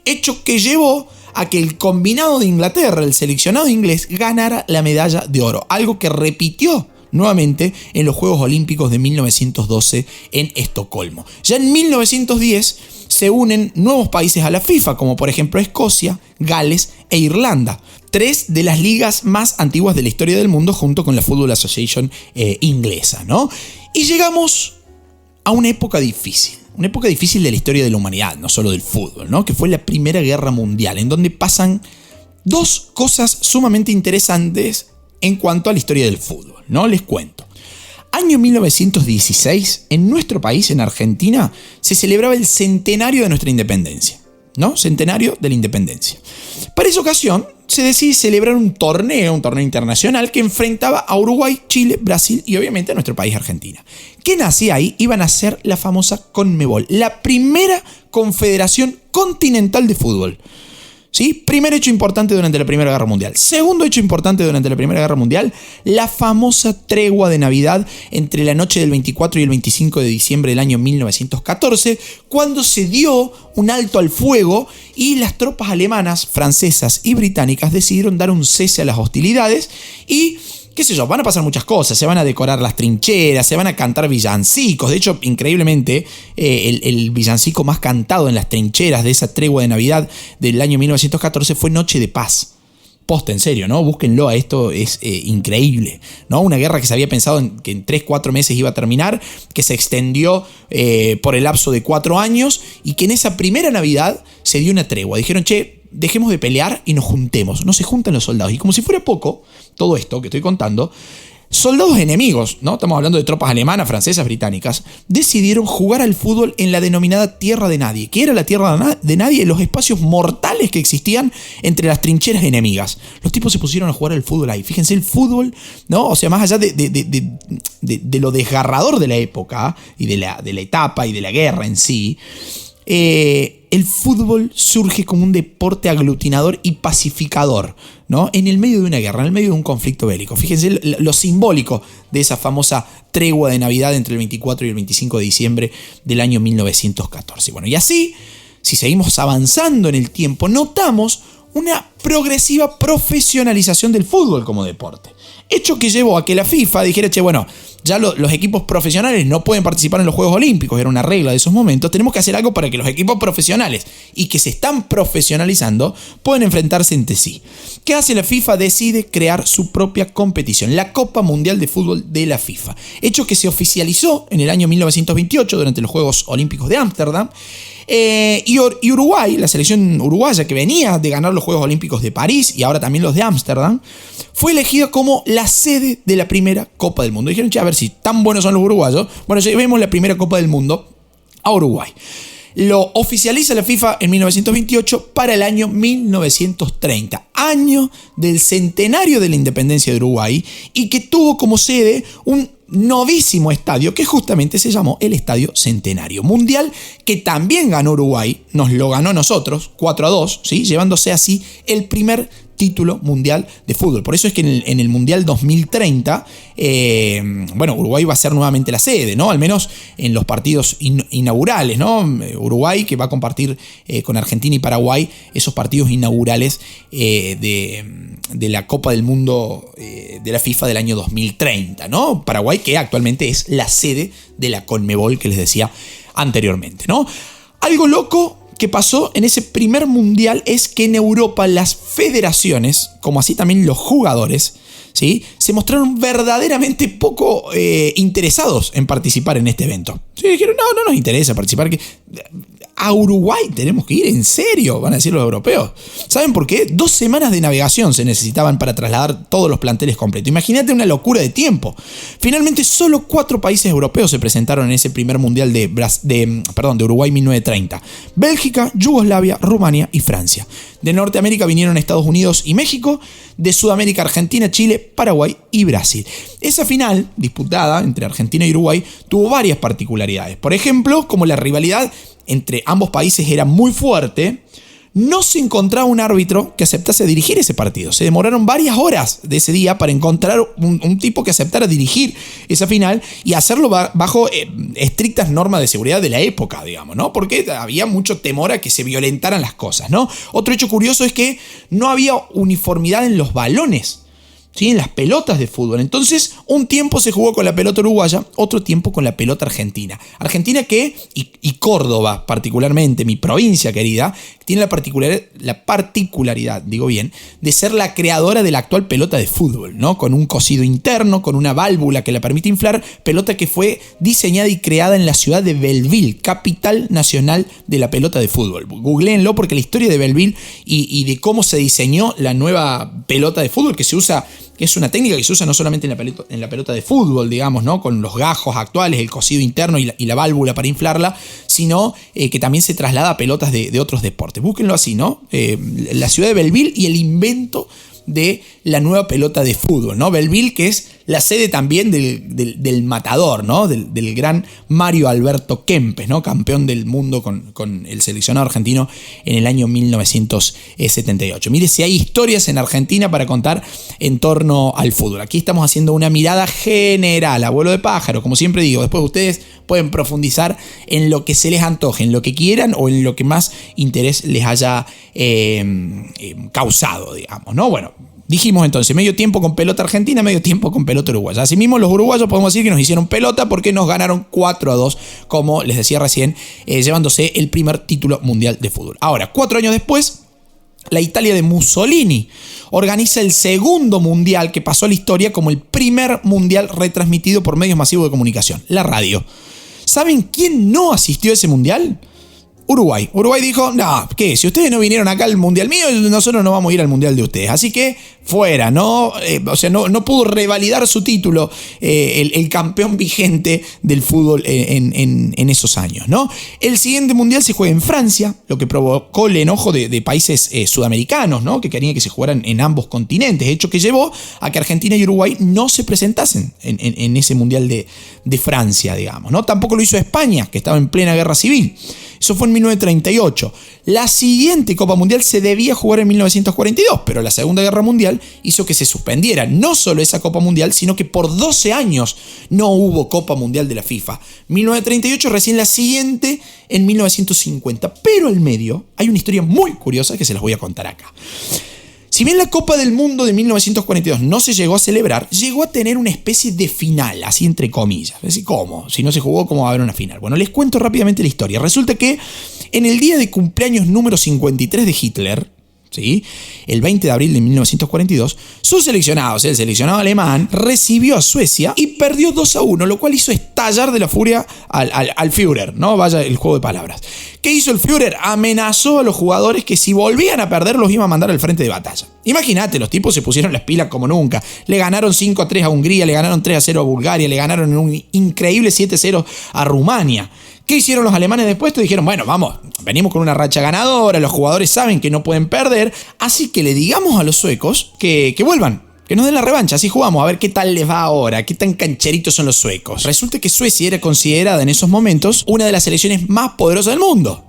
hecho que llevó a que el combinado de Inglaterra, el seleccionado inglés, ganara la medalla de oro, algo que repitió nuevamente en los Juegos Olímpicos de 1912 en Estocolmo. Ya en 1910 se unen nuevos países a la FIFA, como por ejemplo Escocia, Gales e Irlanda, 3 de las ligas más antiguas de la historia del mundo, junto con la Football Association inglesa, ¿no? Y llegamos a una época difícil de la historia de la humanidad, no solo del fútbol, ¿no? Que fue la Primera Guerra Mundial, en donde pasan 2 cosas sumamente interesantes en cuanto a la historia del fútbol, ¿no? Les cuento. Año 1916, en nuestro país, en Argentina, se celebraba el centenario de nuestra independencia, ¿no? Centenario de la independencia. Para esa ocasión, se decide celebrar un torneo internacional que enfrentaba a Uruguay, Chile, Brasil y obviamente a nuestro país, Argentina. ¿Qué nacía ahí? Iban a ser la famosa CONMEBOL, la primera confederación continental de fútbol. ¿Sí? Primer hecho importante durante la Primera Guerra Mundial. Segundo hecho importante durante la Primera Guerra Mundial, la famosa tregua de Navidad entre la noche del 24 y el 25 de diciembre del año 1914, cuando se dio un alto al fuego y las tropas alemanas, francesas y británicas decidieron dar un cese a las hostilidades y, qué sé yo, van a pasar muchas cosas, se van a decorar las trincheras, se van a cantar villancicos. De hecho, increíblemente, el villancico más cantado en las trincheras de esa tregua de Navidad del año 1914 fue Noche de Paz. Posta, en serio, ¿no? Búsquenlo, esto es increíble, ¿no? Una guerra que se había pensado que en 3-4 meses iba a terminar, que se extendió por el lapso de 4 años y que en esa primera Navidad se dio una tregua. Dijeron, che, dejemos de pelear y nos juntemos. No se juntan los soldados. Y como si fuera poco, todo esto que estoy contando, soldados enemigos, ¿no? Estamos hablando de tropas alemanas, francesas, británicas, decidieron jugar al fútbol en la denominada Tierra de Nadie. ¿Qué era la Tierra de Nadie? Los espacios mortales que existían entre las trincheras enemigas. Los tipos se pusieron a jugar al fútbol ahí. Fíjense, el fútbol, ¿no? O sea, más allá de lo desgarrador de la época y de la etapa y de la guerra en sí, el fútbol surge como un deporte aglutinador y pacificador, ¿no? En el medio de una guerra, en el medio de un conflicto bélico. Fíjense lo simbólico de esa famosa tregua de Navidad entre el 24 y el 25 de diciembre del año 1914. Bueno, y así, si seguimos avanzando en el tiempo, notamos una progresiva profesionalización del fútbol como deporte. Hecho que llevó a que la FIFA dijera, che, bueno, ya los equipos profesionales no pueden participar en los Juegos Olímpicos, era una regla de esos momentos, tenemos que hacer algo para que los equipos profesionales y que se están profesionalizando puedan enfrentarse entre sí. ¿Qué hace la FIFA? Decide crear su propia competición, la Copa Mundial de Fútbol de la FIFA. Hecho que se oficializó en el año 1928 durante los Juegos Olímpicos de Ámsterdam. Y Uruguay, la selección uruguaya que venía de ganar los Juegos Olímpicos de París y ahora también los de Ámsterdam, fue elegida como la sede de la primera Copa del Mundo. Dijeron, che, a ver si tan buenos son los uruguayos, bueno, llevemos la primera Copa del Mundo a Uruguay. Lo oficializa la FIFA en 1928 para el año 1930, año del centenario de la independencia de Uruguay, y que tuvo como sede un novísimo estadio que justamente se llamó el Estadio Centenario Mundial, que también ganó Uruguay, nos lo ganó a nosotros 4-2, ¿sí? Llevándose así el primer título mundial de fútbol. Por eso es que en el Mundial 2030, Uruguay va a ser nuevamente la sede, ¿no? Al menos en los partidos inaugurales, ¿no? Uruguay que va a compartir con Argentina y Paraguay esos partidos inaugurales de la Copa del Mundo de la FIFA del año 2030, ¿no? Paraguay que actualmente es la sede de la CONMEBOL que les decía anteriormente, ¿no? Algo loco que pasó en ese primer mundial es que en Europa las federaciones, como así también los jugadores, ¿sí?, se mostraron verdaderamente poco interesados en participar en este evento. Sí, dijeron, no nos interesa participar. A Uruguay tenemos que ir, en serio, van a decir los europeos. ¿Saben por qué? 2 semanas de navegación se necesitaban para trasladar todos los planteles completos. Imagínate una locura de tiempo. Finalmente, solo 4 países europeos se presentaron en ese primer mundial de Uruguay 1930. Bélgica, Yugoslavia, Rumania y Francia. De Norteamérica vinieron Estados Unidos y México. De Sudamérica, Argentina, Chile, Paraguay y Brasil. Esa final, disputada entre Argentina y Uruguay, tuvo varias particularidades. Por ejemplo, como la rivalidad entre ambos países era muy fuerte, no se encontraba un árbitro que aceptase dirigir ese partido. Se demoraron varias horas de ese día para encontrar un tipo que aceptara dirigir esa final y hacerlo bajo estrictas normas de seguridad de la época, digamos, ¿no? Porque había mucho temor a que se violentaran las cosas, ¿no? Otro hecho curioso es que no había uniformidad en los balones, ¿sí?, en las pelotas de fútbol. Entonces, un tiempo se jugó con la pelota uruguaya, otro tiempo con la pelota argentina. Argentina y Córdoba particularmente, mi provincia querida, tiene la particularidad, digo bien, de ser la creadora de la actual pelota de fútbol, ¿no? Con un cosido interno, con una válvula que la permite inflar, pelota que fue diseñada y creada en la ciudad de Belleville, capital nacional de la pelota de fútbol. Googleenlo porque la historia de Belleville y de cómo se diseñó la nueva pelota de fútbol que se usa, que es una técnica que se usa no solamente en la pelota de fútbol, digamos, ¿no?, con los gajos actuales, el cosido interno y la válvula para inflarla, sino que también se traslada a pelotas de otros deportes. Búsquenlo así, ¿no? La ciudad de Belleville y el invento de la nueva pelota de fútbol, ¿no? Belleville, que es la sede también del matador, ¿no? Del gran Mario Alberto Kempes, ¿no? Campeón del mundo con el seleccionado argentino en el año 1978. Mire si hay historias en Argentina para contar en torno al fútbol. Aquí estamos haciendo una mirada general, abuelo de pájaro, como siempre digo. Después ustedes pueden profundizar en lo que se les antoje, en lo que quieran o en lo que más interés les haya causado, digamos, ¿no? Bueno, dijimos entonces, medio tiempo con pelota argentina, medio tiempo con pelota uruguaya. Asimismo, los uruguayos podemos decir que nos hicieron pelota porque nos ganaron 4-2, como les decía recién, llevándose el primer título mundial de fútbol. Ahora, 4 años después, la Italia de Mussolini organiza el segundo mundial que pasó a la historia como el primer mundial retransmitido por medios masivos de comunicación, la radio. ¿Saben quién no asistió a ese mundial? Uruguay. Uruguay dijo, no, ¿qué? Si ustedes no vinieron acá al mundial mío, nosotros no vamos a ir al mundial de ustedes. Así que fuera, ¿no? No pudo revalidar su título el campeón vigente del fútbol en esos años, ¿no? El siguiente mundial se juega en Francia, lo que provocó el enojo de países sudamericanos, ¿no?, que querían que se jugaran en ambos continentes, hecho que llevó a que Argentina y Uruguay no se presentasen en ese mundial de Francia, digamos, ¿no? Tampoco lo hizo España, que estaba en plena guerra civil. Eso fue en 1938. La siguiente Copa Mundial se debía jugar en 1942, pero la Segunda Guerra Mundial hizo que se suspendiera no solo esa Copa Mundial, sino que por 12 años no hubo Copa Mundial de la FIFA. 1938, recién la siguiente en 1950. Pero al medio hay una historia muy curiosa que se las voy a contar acá. Si bien la Copa del Mundo de 1942 no se llegó a celebrar, llegó a tener una especie de final, así entre comillas. Es decir, ¿cómo? Si no se jugó, ¿cómo va a haber una final? Bueno, les cuento rápidamente la historia. Resulta que en el día de cumpleaños número 53 de Hitler, ¿sí?, el 20 de abril de 1942, su seleccionado, o sea, el seleccionado alemán, recibió a Suecia y perdió 2-1, lo cual hizo estallar de la furia al Führer, ¿no? Vaya el juego de palabras. ¿Qué hizo el Führer? Amenazó a los jugadores que si volvían a perder los iba a mandar al frente de batalla. Imagínate, los tipos se pusieron las pilas como nunca. Le ganaron 5-3 a Hungría, le ganaron 3-0 a Bulgaria, le ganaron en un increíble 7-0 a Rumania. ¿Qué hicieron los alemanes después? Dijeron, bueno, vamos, venimos con una racha ganadora, los jugadores saben que no pueden perder, así que le digamos a los suecos que vuelvan, que nos den la revancha, así jugamos, a ver qué tal les va ahora, qué tan cancheritos son los suecos. Resulta que Suecia era considerada en esos momentos una de las selecciones más poderosas del mundo.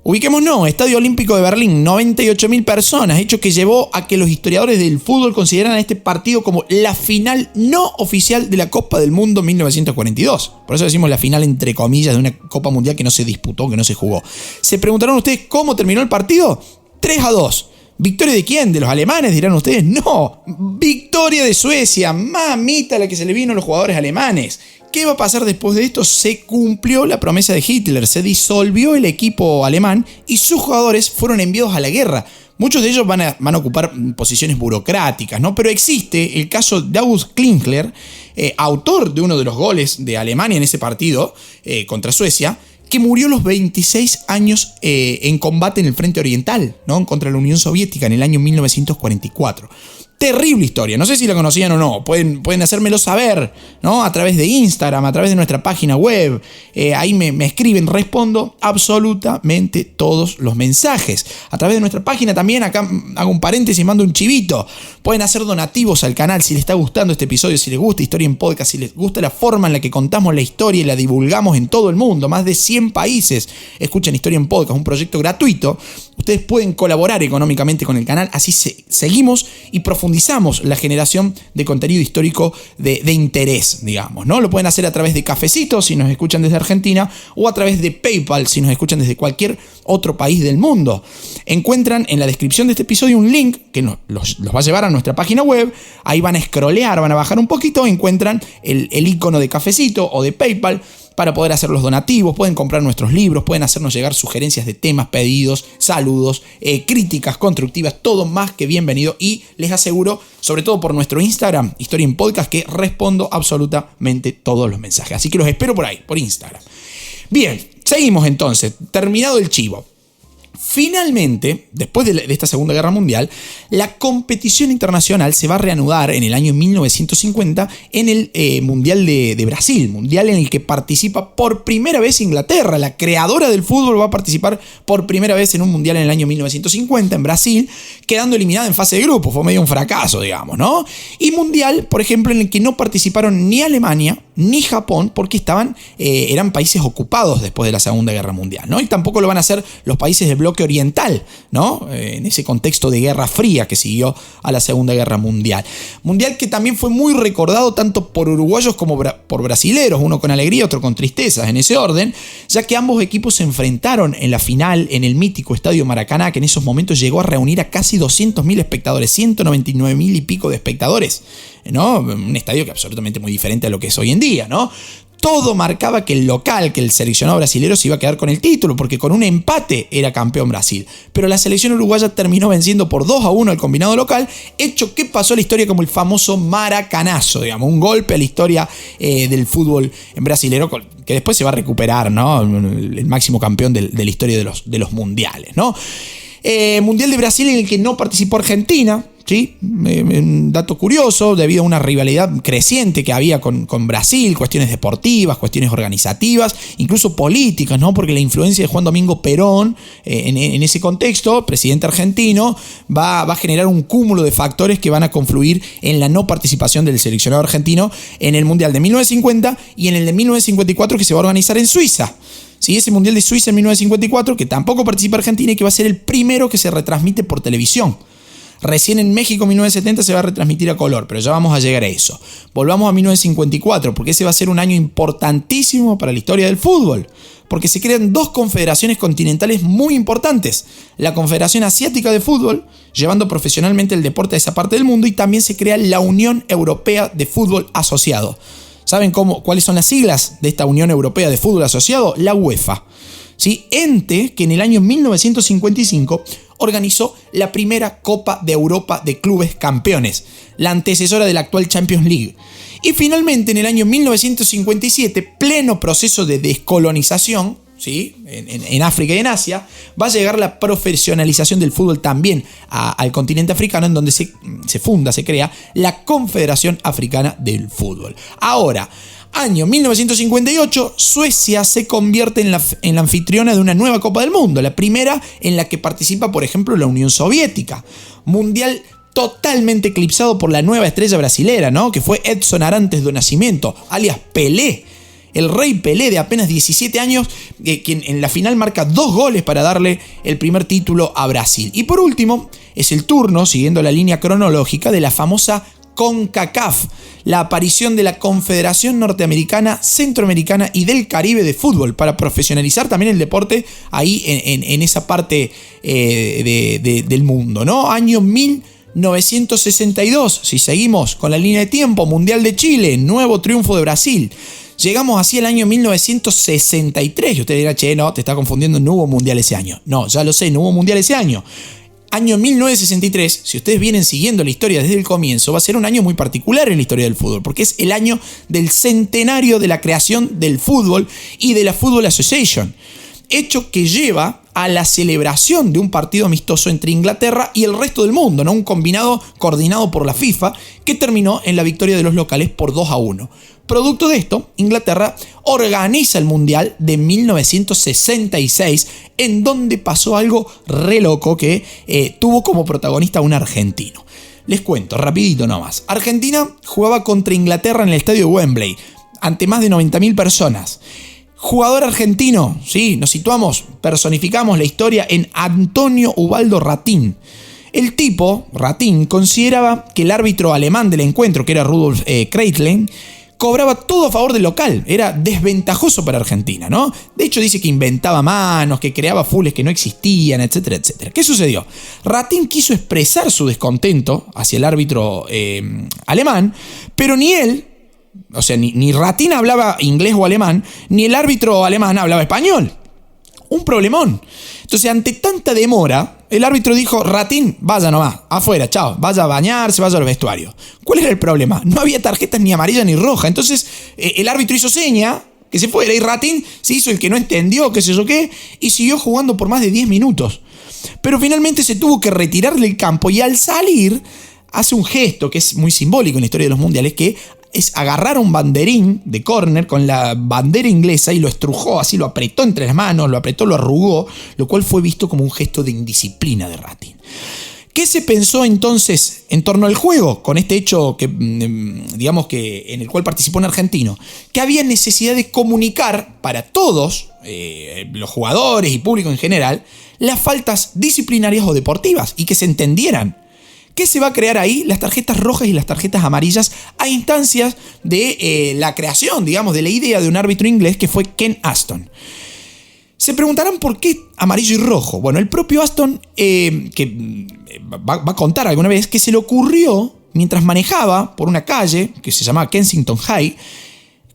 Ubiquémonos, Estadio Olímpico de Berlín, 98.000 personas, hecho que llevó a que los historiadores del fútbol consideraran este partido como la final no oficial de la Copa del Mundo 1942. Por eso decimos la final entre comillas de una Copa Mundial que no se disputó, que no se jugó. ¿Se preguntaron ustedes cómo terminó el partido? 3-2. ¿Victoria de quién? ¿De los alemanes? Dirán ustedes. No, victoria de Suecia. Mamita la que se le vino a los jugadores alemanes. ¿Qué va a pasar después de esto? Se cumplió la promesa de Hitler, se disolvió el equipo alemán y sus jugadores fueron enviados a la guerra. Muchos de ellos van a ocupar posiciones burocráticas, ¿no? Pero existe el caso de August Klinkler, autor de uno de los goles de Alemania en ese partido contra Suecia, que murió a los 26 años en combate en el frente oriental, ¿no?, contra la Unión Soviética en el año 1944. Terrible historia, no sé si la conocían o no, pueden hacérmelo saber, ¿no?, a través de Instagram, a través de nuestra página web, ahí me escriben, respondo absolutamente todos los mensajes. A través de nuestra página también, acá hago un paréntesis y mando un chivito, pueden hacer donativos al canal si les está gustando este episodio, si les gusta Historia en Podcast, si les gusta la forma en la que contamos la historia y la divulgamos en todo el mundo. Más de 100 países escuchan Historia en Podcast, un proyecto gratuito. Ustedes pueden colaborar económicamente con el canal, así seguimos y profundizamos la generación de contenido histórico de interés, digamos, ¿no? Lo pueden hacer a través de Cafecito si nos escuchan desde Argentina o a través de PayPal si nos escuchan desde cualquier otro país del mundo. Encuentran en la descripción de este episodio un link que los va a llevar a nuestra página web. Ahí van a scrollear, van a bajar un poquito, encuentran el icono de Cafecito o de PayPal para poder hacer los donativos. Pueden comprar nuestros libros, pueden hacernos llegar sugerencias de temas, pedidos, saludos, críticas constructivas, todo más que bienvenido. Y les aseguro, sobre todo por nuestro Instagram, Historia en Podcast, que respondo absolutamente todos los mensajes. Así que los espero por ahí, por Instagram. Bien, seguimos entonces, terminado el chivo. Finalmente, después de esta Segunda Guerra Mundial, la competición internacional se va a reanudar en el año 1950 en el Mundial de Brasil, mundial en el que participa por primera vez Inglaterra. La creadora del fútbol va a participar por primera vez en un mundial en el año 1950 en Brasil, quedando eliminada en fase de grupo. Fue medio un fracaso, digamos, ¿no? Y mundial, por ejemplo, en el que no participaron ni Alemania ni Japón porque eran países ocupados después de la Segunda Guerra Mundial, ¿no? Y tampoco lo van a hacer los países del bloque oriental, ¿no? En ese contexto de Guerra Fría que siguió a la Segunda Guerra Mundial. Mundial que también fue muy recordado tanto por uruguayos como por brasileros, uno con alegría, otro con tristezas, en ese orden, ya que ambos equipos se enfrentaron en la final en el mítico Estadio Maracaná, que en esos momentos llegó a reunir a casi 200.000 espectadores, 199.000 y pico de espectadores, ¿no? Un estadio que es absolutamente muy diferente a lo que es hoy en día, ¿no? Todo marcaba que el local, que el seleccionado brasilero se iba a quedar con el título, porque con un empate era campeón Brasil. Pero la selección uruguaya terminó venciendo por 2-1 al combinado local, hecho que pasó a la historia como el famoso maracanazo, digamos, un golpe a la historia del fútbol brasilero, que después se va a recuperar, ¿no? El máximo campeón de la historia de los mundiales, ¿no? Mundial de Brasil en el que no participó Argentina, ¿sí? Un dato curioso, debido a una rivalidad creciente que había con Brasil, cuestiones deportivas, cuestiones organizativas, incluso políticas, ¿no? Porque la influencia de Juan Domingo Perón en ese contexto, presidente argentino, va a generar un cúmulo de factores que van a confluir en la no participación del seleccionado argentino en el Mundial de 1950 y en el de 1954 que se va a organizar en Suiza. ¿sí? Ese Mundial de Suiza en 1954, que tampoco participa Argentina y que va a ser el primero que se retransmite por televisión. Recién en México 1970 se va a retransmitir a color, pero ya vamos a llegar a eso. Volvamos a 1954, porque ese va a ser un año importantísimo para la historia del fútbol, porque se crean dos confederaciones continentales muy importantes. La Confederación Asiática de Fútbol, llevando profesionalmente el deporte a esa parte del mundo, y también se crea la Unión Europea de Fútbol Asociado. ¿Saben cuáles son las siglas de esta Unión Europea de Fútbol Asociado? La UEFA. ¿Sí? Ente que en el año 1955 organizó la primera Copa de Europa de Clubes Campeones, la antecesora de la actual Champions League. Y finalmente en el año 1957, pleno proceso de descolonización, ¿sí? en África y en Asia, va a llegar la profesionalización del fútbol también al continente africano, en donde se crea la Confederación Africana del Fútbol. Ahora, año 1958, Suecia se convierte en la anfitriona de una nueva Copa del Mundo, la primera en la que participa, por ejemplo, la Unión Soviética. Mundial totalmente eclipsado por la nueva estrella brasilera, ¿no? Que fue Edson Arantes do Nascimento, alias Pelé. El rey Pelé, de apenas 17 años, quien en la final marca 2 goles para darle el primer título a Brasil. Y por último, es el turno, siguiendo la línea cronológica, de la famosa CONCACAF, la aparición de la Confederación Norteamericana, Centroamericana y del Caribe de Fútbol, para profesionalizar también el deporte ahí en esa parte del mundo, ¿no? Año 1962, si seguimos con la línea de tiempo, Mundial de Chile, nuevo triunfo de Brasil. Llegamos así al año 1963, y usted dirá, che, no, te está confundiendo, no hubo mundial ese año. No, ya lo sé, no hubo mundial ese año. Año 1963, si ustedes vienen siguiendo la historia desde el comienzo, va a ser un año muy particular en la historia del fútbol, porque es el año del centenario de la creación del fútbol y de la Football Association, hecho que lleva a la celebración de un partido amistoso entre Inglaterra y el resto del mundo, ¿no? Un combinado coordinado por la FIFA que terminó en la victoria de los locales por 2-1. Producto de esto, Inglaterra organiza el Mundial de 1966, en donde pasó algo re loco que tuvo como protagonista un argentino. Les cuento, rapidito nomás. Argentina jugaba contra Inglaterra en el estadio de Wembley, ante más de 90.000 personas. Jugador argentino, sí, nos situamos, personificamos la historia en Antonio Ubaldo Ratín. El tipo, Ratín, consideraba que el árbitro alemán del encuentro, que era Rudolf Kreitlein, cobraba todo a favor del local. Era desventajoso para Argentina, ¿no? De hecho, dice que inventaba manos, que creaba fules que no existían, etcétera, etcétera. ¿Qué sucedió? Ratín quiso expresar su descontento hacia el árbitro alemán, pero ni él, o sea, ni Ratín hablaba inglés o alemán, ni el árbitro alemán hablaba español. Un problemón. Entonces, ante tanta demora, el árbitro dijo, Ratín, vaya nomás, afuera, chao, vaya a bañarse, vaya al vestuario. ¿Cuál era el problema? No había tarjetas ni amarilla ni roja. Entonces, el árbitro hizo seña que se fuera y Ratín se hizo el que no entendió, qué sé yo qué, y siguió jugando por más de 10 minutos. Pero finalmente se tuvo que retirar del campo y al salir hace un gesto que es muy simbólico en la historia de los mundiales, que es agarrar un banderín de córner con la bandera inglesa y lo estrujó, así lo apretó entre las manos, lo apretó, lo arrugó, lo cual fue visto como un gesto de indisciplina de Ratín. ¿Qué se pensó entonces en torno al juego con este hecho que, digamos que en el cual participó un argentino? Que había necesidad de comunicar para todos, los jugadores y público en general, las faltas disciplinarias o deportivas y que se entendieran. ¿Qué se va a crear ahí? Las tarjetas rojas y las tarjetas amarillas a instancias de la creación, digamos, de la idea de un árbitro inglés que fue Ken Aston. Se preguntarán por qué amarillo y rojo. Bueno, el propio Aston, que va a contar alguna vez, que se le ocurrió mientras manejaba por una calle que se llamaba Kensington High,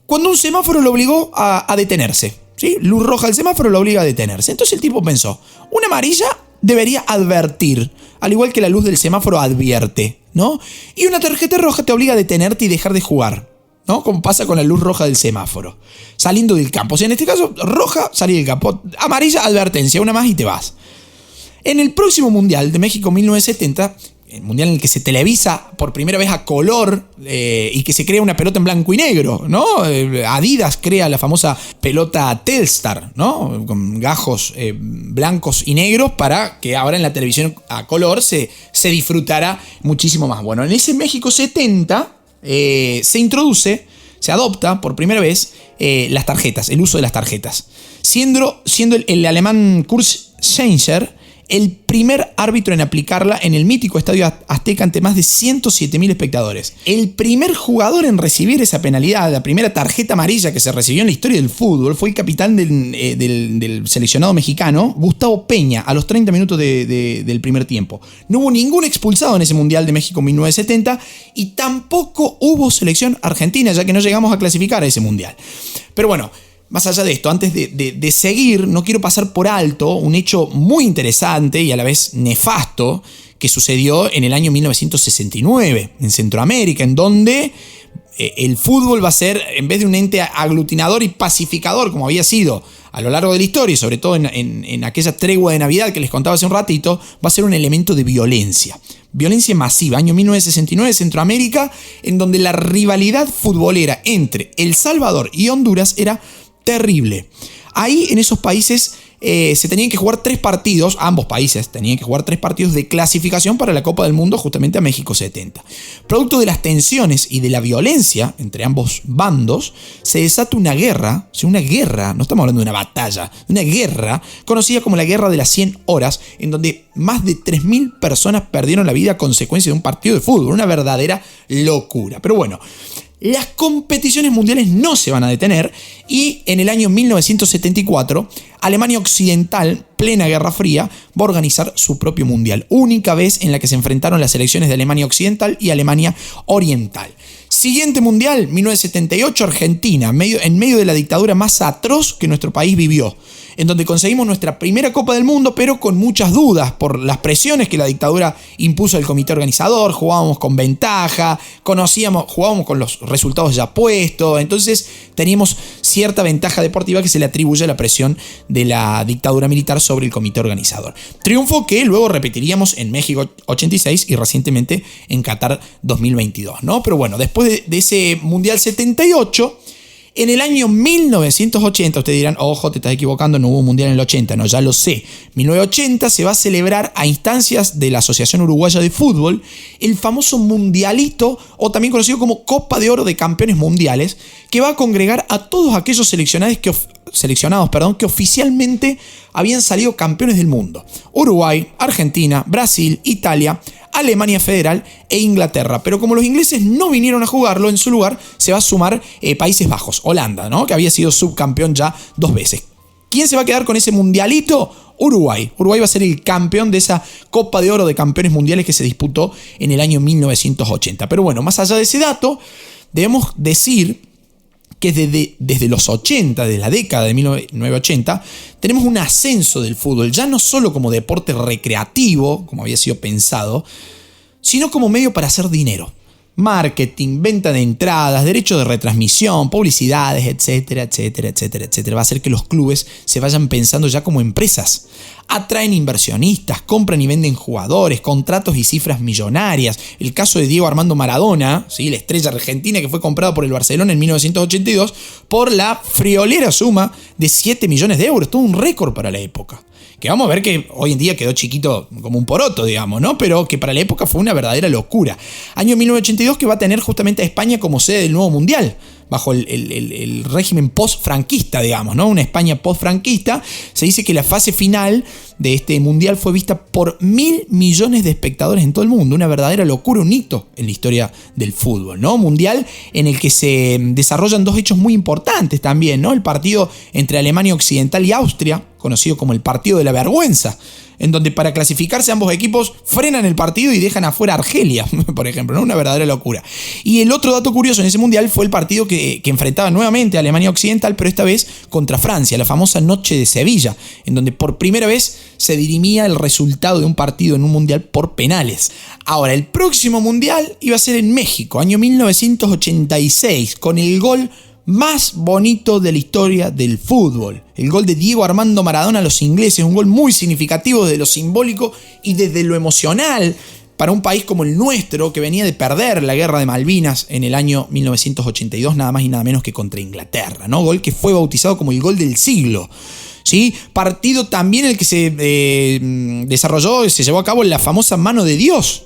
cuando un semáforo lo obligó a detenerse. ¿Sí? Luz roja del semáforo lo obliga a detenerse. Entonces el tipo pensó, una amarilla debería advertir, al igual que la luz del semáforo advierte, ¿no? Y una tarjeta roja te obliga a detenerte y dejar de jugar, ¿no? Como pasa con la luz roja del semáforo, saliendo del campo. O sea, en este caso, roja, salir del campo. Amarilla, advertencia, una más y te vas. En el próximo Mundial de México 1970, el mundial en el que se televisa por primera vez a color y que se crea una pelota en blanco y negro, ¿no? Adidas crea la famosa pelota Telstar, ¿no? Con gajos blancos y negros para que ahora en la televisión a color se disfrutara muchísimo más. Bueno, en ese México 70 se introduce se adopta por primera vez las tarjetas, el uso de las tarjetas. Siendo el alemán Kurt Schenker el primer árbitro en aplicarla en el mítico Estadio Azteca ante más de 107.000 espectadores. El primer jugador en recibir esa penalidad, la primera tarjeta amarilla que se recibió en la historia del fútbol, fue el capitán del seleccionado mexicano, Gustavo Peña, a los 30 minutos del primer tiempo. No hubo ningún expulsado en ese Mundial de México 1970 y tampoco hubo selección argentina, ya que no llegamos a clasificar a ese Mundial. Pero bueno, más allá de esto, antes de seguir, no quiero pasar por alto un hecho muy interesante y a la vez nefasto que sucedió en el año 1969 en Centroamérica, en donde el fútbol va a ser, en vez de un ente aglutinador y pacificador como había sido a lo largo de la historia y sobre todo en aquella tregua de Navidad que les contaba hace un ratito, va a ser un elemento de violencia. Violencia masiva, año 1969, Centroamérica, en donde la rivalidad futbolera entre El Salvador y Honduras era terrible. Ahí en esos países se tenían que jugar 3 partidos, ambos países tenían que jugar 3 partidos de clasificación para la Copa del Mundo justamente a México 70. Producto de las tensiones y de la violencia entre ambos bandos, se desata una guerra, no estamos hablando de una batalla, una guerra conocida como la Guerra de las 100 horas, en donde más de 3.000 personas perdieron la vida a consecuencia de un partido de fútbol, una verdadera locura. Pero bueno, las competiciones mundiales no se van a detener y en el año 1974 Alemania Occidental, plena Guerra Fría, va a organizar su propio mundial. Única vez en la que se enfrentaron las selecciones de Alemania Occidental y Alemania Oriental. Siguiente mundial, 1978, Argentina, en medio de la dictadura más atroz que nuestro país vivió, en donde conseguimos nuestra primera Copa del Mundo, pero con muchas dudas por las presiones que la dictadura impuso al comité organizador. Jugábamos con ventaja, jugábamos con los resultados ya puestos, entonces teníamos cierta ventaja deportiva que se le atribuye a la presión de la dictadura militar sobre el comité organizador. Triunfo que luego repetiríamos en México 86 y recientemente en Qatar 2022, ¿no? Pero bueno, después de ese Mundial 78... En el año 1980, ustedes dirán, ojo, te estás equivocando, no hubo mundial en el 80, no, ya lo sé. 1980 se va a celebrar a instancias de la Asociación Uruguaya de Fútbol el famoso Mundialito, o también conocido como Copa de Oro de Campeones Mundiales, que va a congregar a todos aquellos seleccionados que oficialmente habían salido campeones del mundo. Uruguay, Argentina, Brasil, Italia, Alemania Federal e Inglaterra. Pero como los ingleses no vinieron a jugarlo, en su lugar se va a sumar Países Bajos, Holanda, ¿no? Que había sido subcampeón ya 2 veces. ¿Quién se va a quedar con ese mundialito? Uruguay. Uruguay va a ser el campeón de esa Copa de Oro de Campeones Mundiales que se disputó en el año 1980. Pero bueno, más allá de ese dato, debemos decir que desde los 80, desde la década de 1980, tenemos un ascenso del fútbol, ya no solo como deporte recreativo, como había sido pensado, sino como medio para hacer dinero. Marketing, venta de entradas, derechos de retransmisión, publicidades, etcétera, etcétera, etcétera, etcétera. Va a hacer que los clubes se vayan pensando ya como empresas. Atraen inversionistas, compran y venden jugadores, contratos y cifras millonarias. El caso de Diego Armando Maradona, ¿sí? La estrella argentina que fue comprado por el Barcelona en 1982 por la friolera suma de 7 millones de euros. Todo un récord para la época. Que vamos a ver que hoy en día quedó chiquito como un poroto, digamos, ¿no? Pero que para la época fue una verdadera locura. Año 1982 que va a tener justamente a España como sede del nuevo mundial, bajo el régimen post-franquista, digamos, ¿no? Una España post-franquista. Se dice que la fase final de este mundial fue vista por 1.000 millones de espectadores en todo el mundo. Una verdadera locura, un hito en la historia del fútbol, ¿no? Mundial en el que se desarrollan 2 hechos muy importantes también, ¿no? El partido entre Alemania Occidental y Austria, conocido como el partido de la vergüenza, en donde para clasificarse ambos equipos frenan el partido y dejan afuera a Argelia, por ejemplo, ¿no? Una verdadera locura. Y el otro dato curioso en ese mundial fue el partido que enfrentaba nuevamente a Alemania Occidental, pero esta vez contra Francia, la famosa Noche de Sevilla, en donde por primera vez se dirimía el resultado de un partido en un mundial por penales. Ahora, el próximo mundial iba a ser en México, año 1986, con el gol más bonito de la historia del fútbol. El gol de Diego Armando Maradona a los ingleses, un gol muy significativo desde lo simbólico y desde lo emocional para un país como el nuestro, que venía de perder la guerra de Malvinas en el año 1982, nada más y nada menos que contra Inglaterra, ¿no? Gol que fue bautizado como el gol del siglo. ¿Sí? Partido también el que se desarrolló, se llevó a cabo la famosa mano de Dios.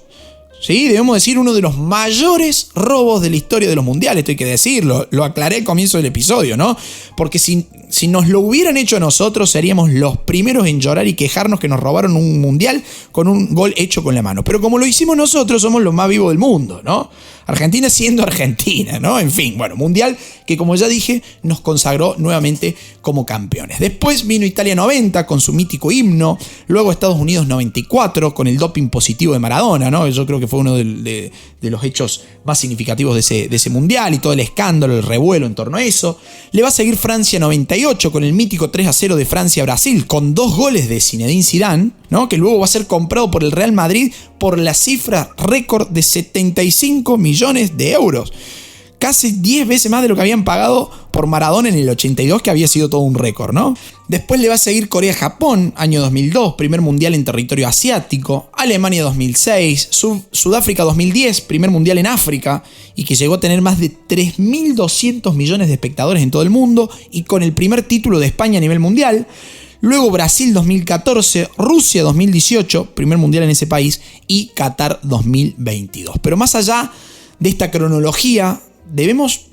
Sí, debemos decir uno de los mayores robos de la historia de los mundiales, esto hay que decirlo, lo aclaré al comienzo del episodio, ¿no? Porque si nos lo hubieran hecho a nosotros, seríamos los primeros en llorar y quejarnos que nos robaron un mundial con un gol hecho con la mano. Pero como lo hicimos nosotros, somos los más vivos del mundo, ¿no? Argentina siendo Argentina, ¿no? En fin, bueno, mundial que como ya dije, nos consagró nuevamente como campeones. Después vino Italia 90 con su mítico himno, luego Estados Unidos 94 con el doping positivo de Maradona, ¿no? Yo creo que fue uno de los hechos más significativos de ese mundial y todo el escándalo, el revuelo en torno a eso. Le va a seguir Francia 98 con el mítico 3-0 de Francia-Brasil con 2 goles de Zinedine Zidane, ¿no? Que luego va a ser comprado por el Real Madrid por la cifra récord de 75 millones de euros. Casi 10 veces más de lo que habían pagado por Maradona en el 82, que había sido todo un récord, ¿no? Después le va a seguir Corea-Japón, año 2002, primer mundial en territorio asiático. Alemania 2006, Sudáfrica 2010, primer mundial en África, y que llegó a tener más de 3.200 millones de espectadores en todo el mundo, y con el primer título de España a nivel mundial. Luego Brasil 2014, Rusia 2018, primer mundial en ese país, y Qatar 2022. Pero más allá de esta cronología, debemos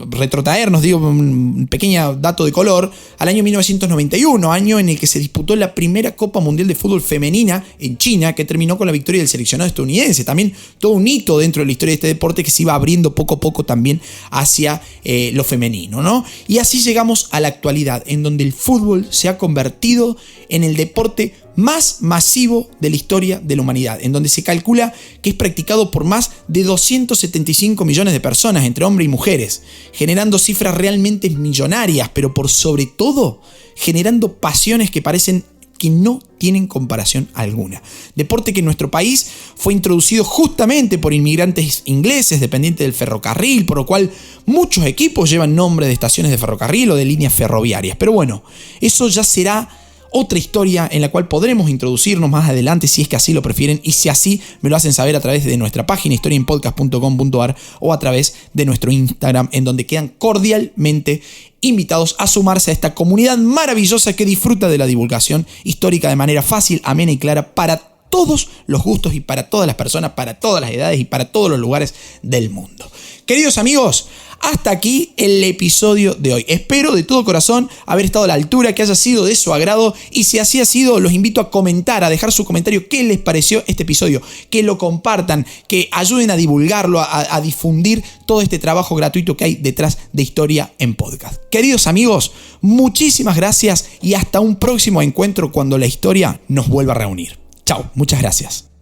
retrotraernos, digo, un pequeño dato de color, al año 1991, año en el que se disputó la primera Copa Mundial de Fútbol Femenina en China, que terminó con la victoria del seleccionado estadounidense. También todo un hito dentro de la historia de este deporte que se iba abriendo poco a poco también hacia lo femenino, ¿no? Y así llegamos a la actualidad, en donde el fútbol se ha convertido en el deporte más masivo de la historia de la humanidad, en donde se calcula que es practicado por más de 275 millones de personas, entre hombres y mujeres, generando cifras realmente millonarias, pero por sobre todo generando pasiones que parecen que no tienen comparación alguna. Deporte que en nuestro país fue introducido justamente por inmigrantes ingleses dependientes del ferrocarril, por lo cual muchos equipos llevan nombres de estaciones de ferrocarril o de líneas ferroviarias. Pero bueno, eso ya será otra historia en la cual podremos introducirnos más adelante si es que así lo prefieren y si así me lo hacen saber a través de nuestra página historiaenpodcast.com.ar o a través de nuestro Instagram, en donde quedan cordialmente invitados a sumarse a esta comunidad maravillosa que disfruta de la divulgación histórica de manera fácil, amena y clara para todos los gustos y para todas las personas, para todas las edades y para todos los lugares del mundo. Queridos amigos, hasta aquí el episodio de hoy. Espero de todo corazón haber estado a la altura, que haya sido de su agrado, y si así ha sido, los invito a comentar, a dejar su comentario qué les pareció este episodio, que lo compartan, que ayuden a divulgarlo, a difundir todo este trabajo gratuito que hay detrás de Historia en Podcast. Queridos amigos, muchísimas gracias y hasta un próximo encuentro cuando la historia nos vuelva a reunir. Chao, muchas gracias.